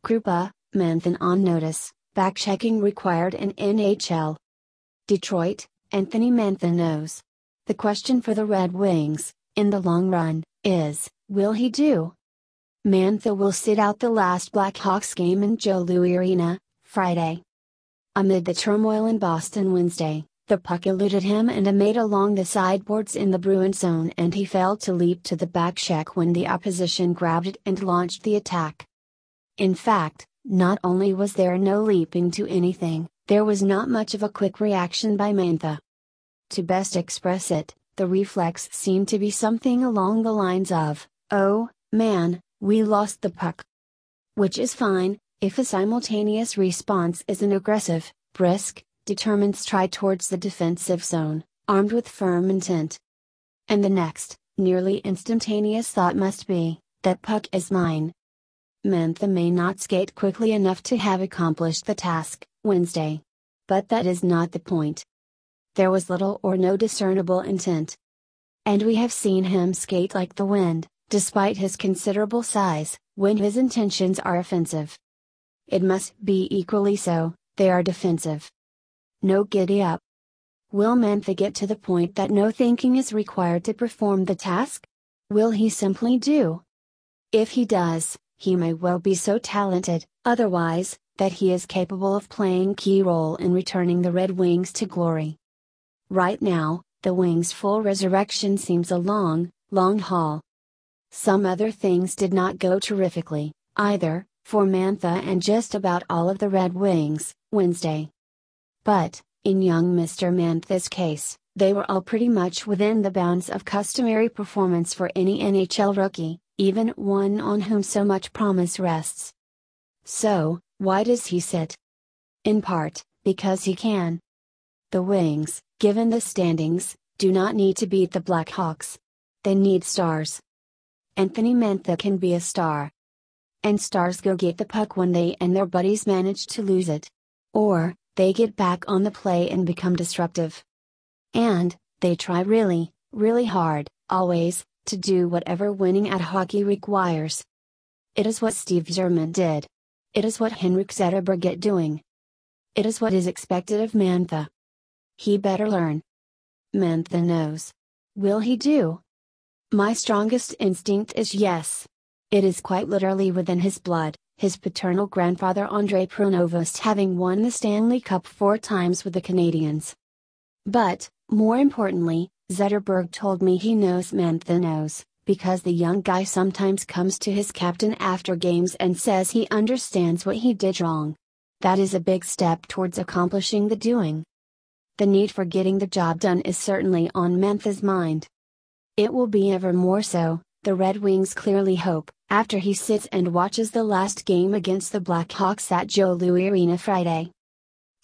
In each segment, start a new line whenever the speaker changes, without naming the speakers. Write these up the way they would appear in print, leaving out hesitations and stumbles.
Krupa, Mantha on notice, backchecking required in NHL. Detroit, Anthony Mantha knows. The question for the Red Wings, in the long run, is, will he do? Mantha will sit out the last Blackhawks game in Joe Louis Arena, Friday. Amid the turmoil in Boston Wednesday, the puck eluded him and made along the sideboards in the Bruins zone, and he failed to leap to the backcheck when the opposition grabbed it and launched the attack. In fact, not only was there no leaping to anything, there was not much of a quick reaction by Mantha. To best express it, the reflex seemed to be something along the lines of, "Oh, man, we lost the puck." Which is fine, if a simultaneous response is an aggressive, brisk, determined stride towards the defensive zone, armed with firm intent. And the next, nearly instantaneous thought must be, "That puck is mine." Mantha may not skate quickly enough to have accomplished the task, Wednesday. But that is not the point. There was little or no discernible intent. And we have seen him skate like the wind, despite his considerable size, when his intentions are offensive. It must be equally so, they are defensive. No giddy up. Will Mantha get to the point that no thinking is required to perform the task? Will he simply do? If he does, he may well be so talented, otherwise, that he is capable of playing key role in returning the Red Wings to glory. Right now, the Wings' full resurrection seems a long, long haul. Some other things did not go terrifically, either, for Mantha and just about all of the Red Wings, Wednesday. But, in young Mr. Mantha's case, they were all pretty much within the bounds of customary performance for any NHL rookie, even one on whom so much promise rests. So, why does he sit? In part, because he can. The Wings, given the standings, do not need to beat the Blackhawks. They need stars. Anthony Mantha can be a star. And stars go get the puck when they and their buddies manage to lose it. Or, they get back on the play and become disruptive. And, they try really, really hard, always, to do whatever winning at hockey requires. It is what Steve Yzerman did. It is what Henrik Zetterberg is doing. It is what is expected of Mantha. He better learn. Mantha knows. Will he do? My strongest instinct is yes. It is quite literally within his blood, his paternal grandfather Andre Pronovost having won the Stanley Cup 4 times with the Canadiens. But, more importantly, Zetterberg told me he knows Mantha knows, because the young guy sometimes comes to his captain after games and says he understands what he did wrong. That is a big step towards accomplishing the doing. The need for getting the job done is certainly on Mantha's mind. It will be ever more so, the Red Wings clearly hope, after he sits and watches the last game against the Blackhawks at Joe Louis Arena Friday.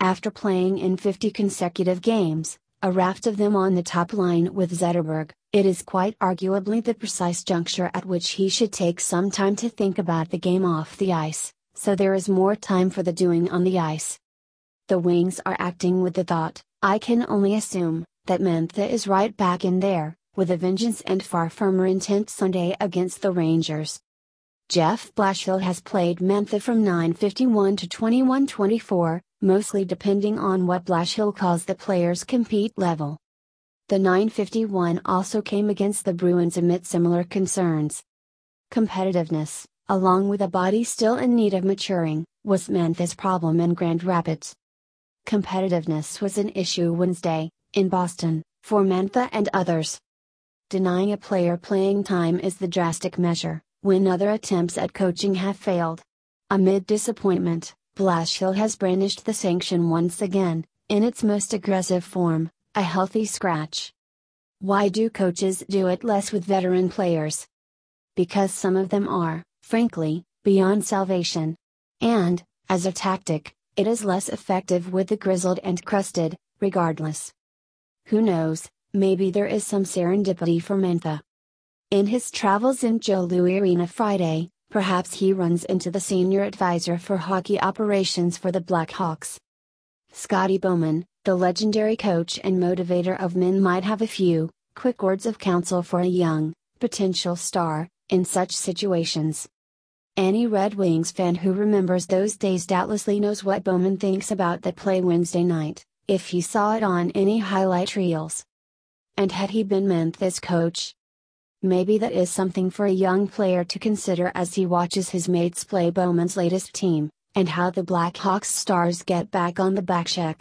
After playing in 50 consecutive games, a raft of them on the top line with Zetterberg, it is quite arguably the precise juncture at which he should take some time to think about the game off the ice, so there is more time for the doing on the ice. The Wings are acting with the thought, I can only assume, that Mantha is right back in there, with a vengeance and far firmer intent Sunday against the Rangers. Jeff Blashill has played Mantha from 9:51 to 21:24, mostly depending on what Blashill calls the player's compete level. The 9:51 also came against the Bruins amid similar concerns. Competitiveness, along with a body still in need of maturing, was Mantha's problem in Grand Rapids. Competitiveness was an issue Wednesday, in Boston, for Mantha and others. Denying a player playing time is the drastic measure, when other attempts at coaching have failed. Amid disappointment, Blashill has brandished the sanction once again, in its most aggressive form, a healthy scratch. Why do coaches do it less with veteran players? Because some of them are, frankly, beyond salvation. And, as a tactic, it is less effective with the grizzled and crusted, regardless. Who knows, maybe there is some serendipity for Mantha. In his travels in Joe Louis Arena Friday, perhaps he runs into the senior advisor for hockey operations for the Blackhawks. Scotty Bowman, the legendary coach and motivator of men, might have a few quick words of counsel for a young, potential star, in such situations. Any Red Wings fan who remembers those days doubtlessly knows what Bowman thinks about that play Wednesday night, if he saw it on any highlight reels. And had he been Mantha's coach? Maybe that is something for a young player to consider as he watches his mates play Bowman's latest team, and how the Blackhawks stars get back on the backcheck.